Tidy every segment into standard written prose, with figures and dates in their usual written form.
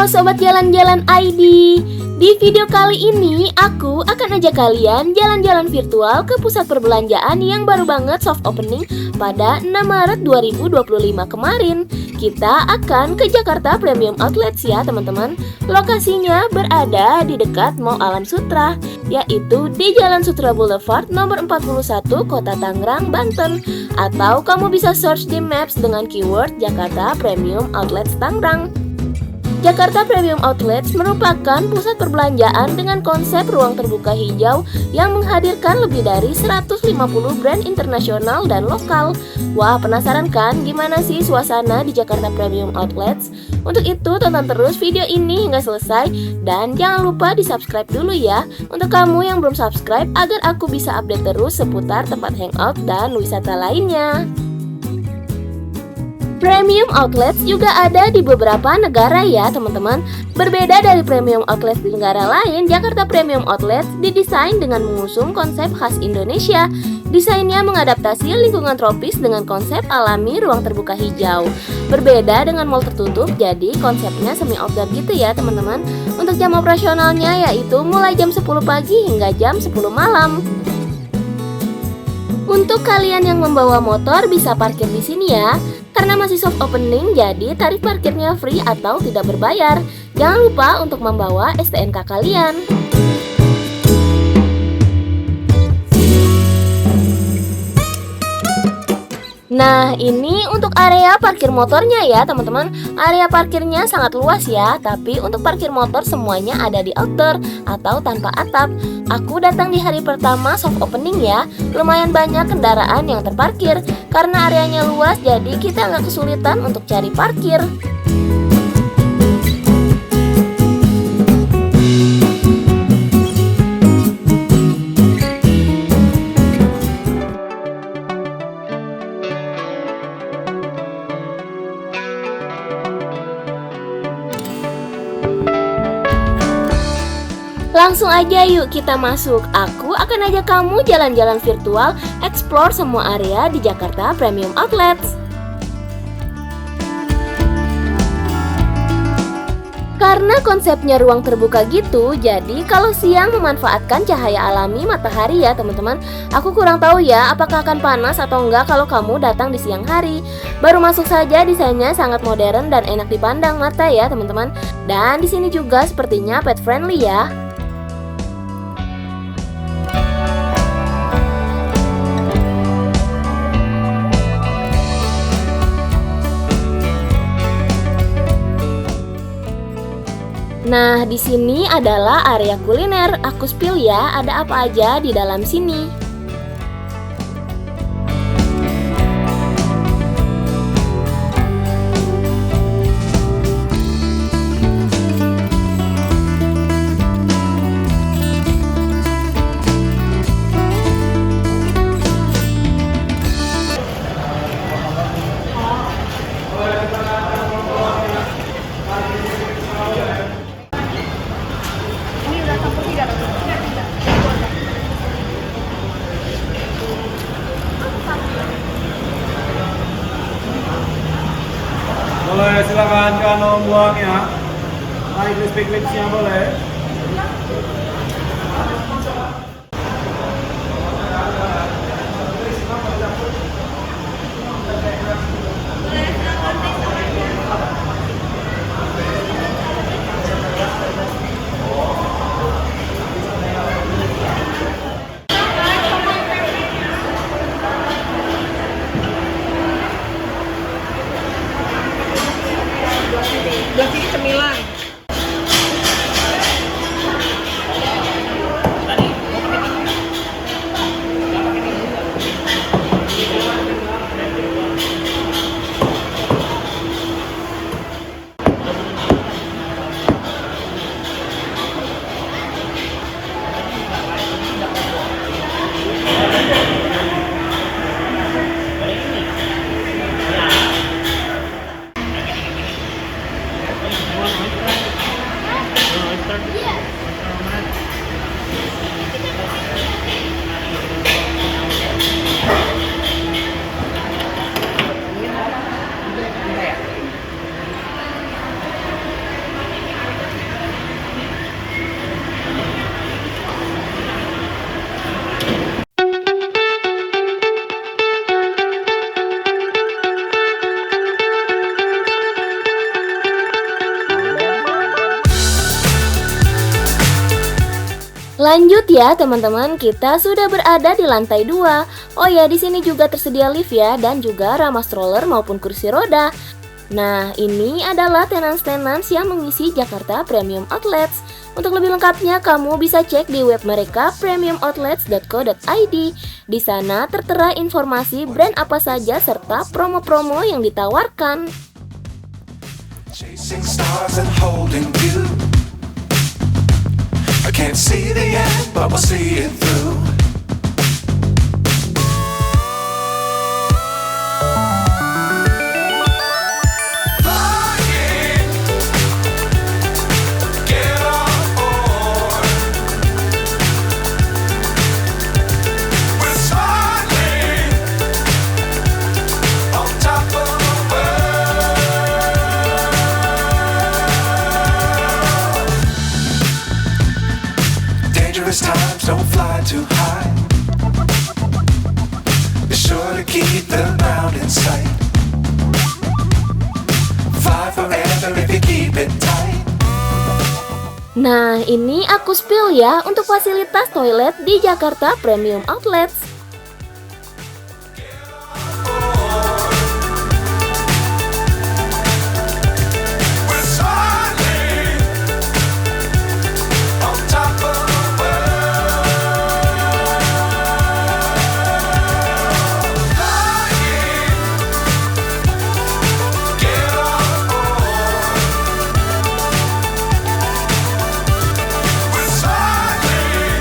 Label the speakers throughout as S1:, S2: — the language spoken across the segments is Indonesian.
S1: Halo Sobat Jalan-Jalan ID. Di video kali ini aku akan ajak kalian jalan-jalan virtual ke pusat perbelanjaan yang baru banget soft opening pada 6 Maret 2025 kemarin. Kita akan ke Jakarta Premium Outlets ya teman-teman. Lokasinya berada di dekat Mall Alam Sutra, yaitu di Jalan Sutra Boulevard nomor 41 Kota Tangerang, Banten. Atau kamu bisa search di Maps dengan keyword Jakarta Premium Outlets Tangerang. Jakarta Premium Outlets merupakan pusat perbelanjaan dengan konsep ruang terbuka hijau yang menghadirkan lebih dari 150 brand internasional dan lokal. Wah, penasaran kan gimana sih suasana di Jakarta Premium Outlets? Untuk itu tonton terus video ini hingga selesai dan jangan lupa di-subscribe dulu ya untuk kamu yang belum subscribe agar aku bisa update terus seputar tempat hangout dan wisata lainnya. Premium Outlets juga ada di beberapa negara ya teman-teman. Berbeda dari Premium Outlets di negara lain, Jakarta Premium Outlets didesain dengan mengusung konsep khas Indonesia. Desainnya mengadaptasi lingkungan tropis dengan konsep alami ruang terbuka hijau. Berbeda dengan mall tertutup, jadi konsepnya semi outdoor gitu ya teman-teman. Untuk jam operasionalnya yaitu mulai jam 10 pagi hingga jam 10 malam. Untuk kalian yang membawa motor bisa parkir di sini ya. Karena masih soft opening, jadi tarif parkirnya free atau tidak berbayar. Jangan lupa untuk membawa STNK kalian. Nah, ini untuk area parkir motornya ya teman-teman. Area parkirnya sangat luas ya, tapi untuk parkir motor semuanya ada di outdoor atau tanpa atap. Aku datang di hari pertama soft opening ya. Lumayan banyak kendaraan yang terparkir. Karena areanya luas, jadi kita nggak kesulitan untuk cari parkir. Langsung aja yuk kita masuk. Aku akan ajak kamu jalan-jalan virtual, explore semua area di Jakarta Premium Outlets. Karena konsepnya ruang terbuka gitu, jadi kalau siang memanfaatkan cahaya alami matahari ya teman-teman. Aku kurang tahu ya apakah akan panas atau enggak kalau kamu datang di siang hari. Baru masuk saja desainnya sangat modern dan enak dipandang mata ya teman-teman. Dan di sini juga sepertinya pet friendly ya. Nah, di sini adalah area kuliner. Aku spill ya, ada apa aja di dalam sini.
S2: Boleh, silakan kalau buang ya. Crispy clipsnya boleh.
S3: Belah sini cemilan.
S1: Lanjut ya teman-teman, kita sudah berada di lantai 2. Oh ya, di sini juga tersedia lift ya, dan juga ramah stroller maupun kursi roda. Nah, ini adalah tenants-tenants yang mengisi Jakarta Premium Outlets. Untuk lebih lengkapnya, kamu bisa cek di web mereka premiumoutlets.co.id. Di sana tertera informasi brand apa saja serta promo-promo yang ditawarkan.
S3: Chasing stars and holding you. I can't see the end, but we'll see it through. Flying, get on board. We're smiling on top of the world. Dangerous times, don't fly too high. Be sure to keep the ground in sight. Fly forever if you keep it tight.
S1: Nah, ini aku spill ya untuk fasilitas toilet di Jakarta Premium Outlets.
S3: We're smiling on top of the world. Flying, get on board. We're smiling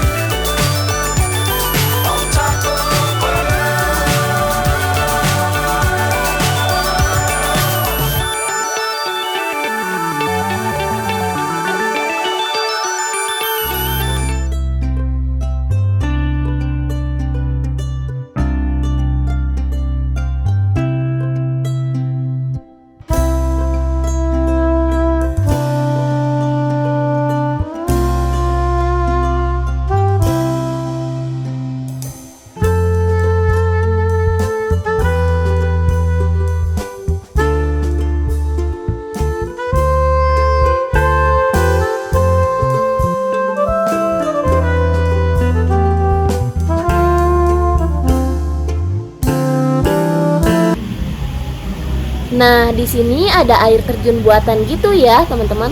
S3: on top of the world.
S1: Nah, di sini ada air terjun buatan gitu ya, teman-teman.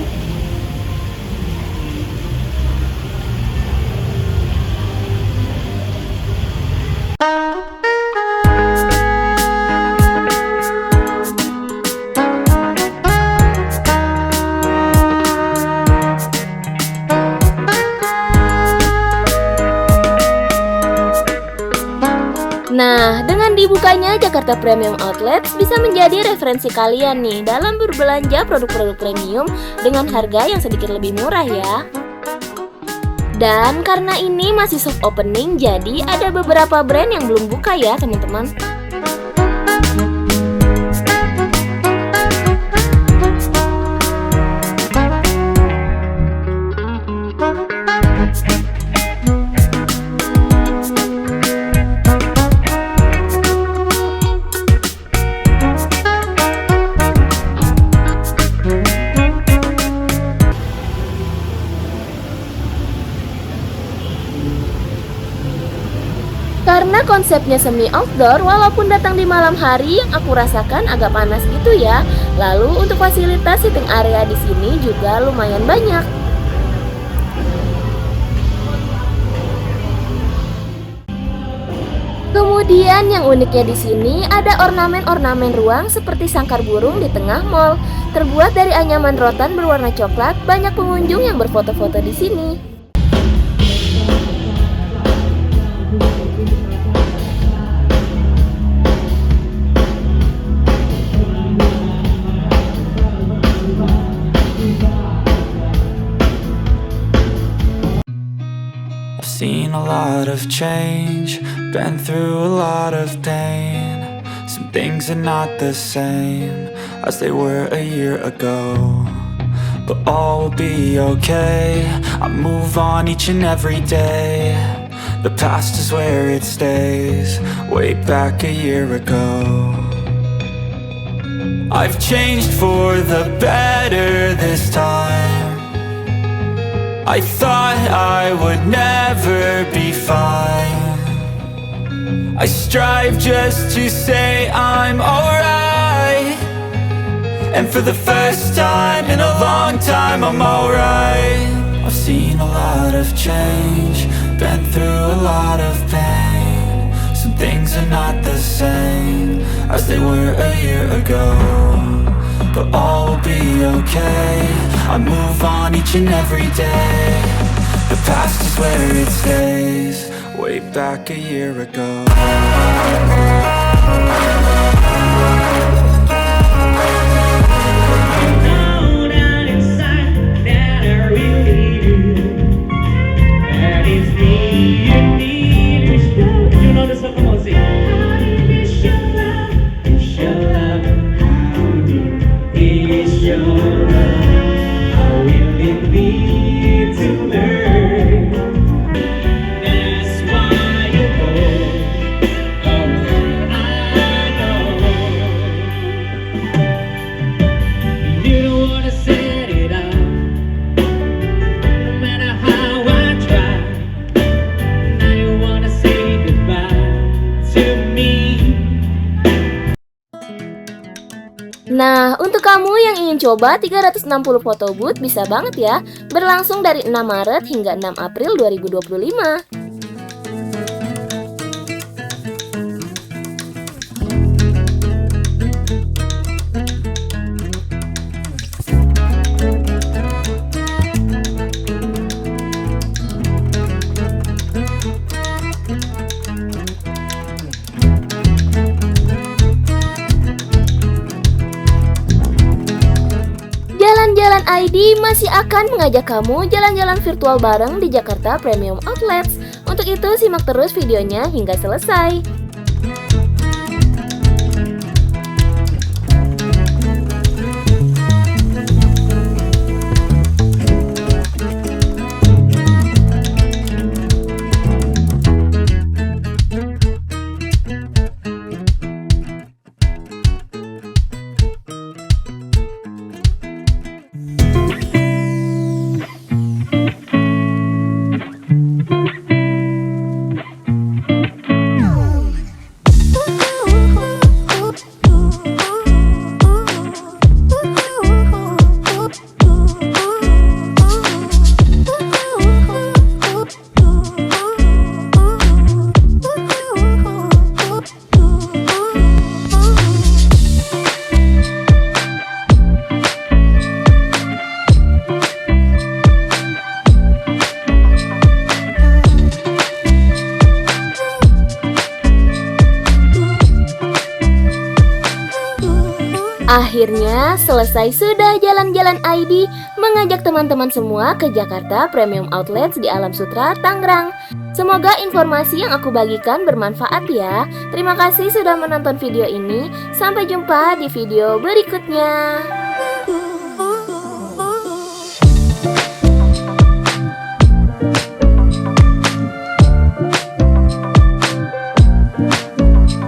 S1: Nah, dengan dibukanya Jakarta Premium Outlets bisa menjadi referensi kalian nih dalam berbelanja produk-produk premium dengan harga yang sedikit lebih murah ya. Dan karena ini masih soft opening, jadi ada beberapa brand yang belum buka ya teman-teman. Karena konsepnya semi outdoor, walaupun datang di malam hari yang aku rasakan agak panas gitu ya. Lalu untuk fasilitas sitting area di sini juga lumayan banyak. Kemudian yang uniknya di sini ada ornamen-ornamen ruang seperti sangkar burung di tengah mall. Terbuat dari anyaman rotan berwarna coklat, banyak pengunjung yang berfoto-foto di sini.
S4: I've seen a lot of change, been through a lot of pain. Some things are not the same as they were a year ago, but all will be okay. I move on each and every day. The past is where it stays, way back a year ago. I've changed for the better this time. I thought I would never be fine. I strive just to say I'm alright, and for the first time in a long time I'm alright. I've seen a lot of change, been through a lot of pain. Some things are not the same as they were a year ago, but all will be okay. I move on each and every day. The past is where it stays, way back a year ago.
S5: Know down inside that I really do, that it's me you need to show. You know this one, come on, sing. How deep is your love? Is your love? How deep is your love? How will it be to learn? That's why you go. Oh, I know. You don't wanna set it up, no matter how I try. Now you wanna say goodbye to me.
S1: Nah, untuk kamu yang ingin coba 360 foto booth bisa banget ya, berlangsung dari 6 Maret hingga 6 April 2025. Jalan-jalan ID masih akan mengajak kamu jalan-jalan virtual bareng di Jakarta Premium Outlets. Untuk itu simak terus videonya hingga selesai. Akhirnya selesai sudah jalan-jalan ID mengajak teman-teman semua ke Jakarta Premium Outlets di Alam Sutera, Tangerang. Semoga informasi yang aku bagikan bermanfaat ya. Terima kasih sudah menonton video ini. Sampai jumpa di video berikutnya.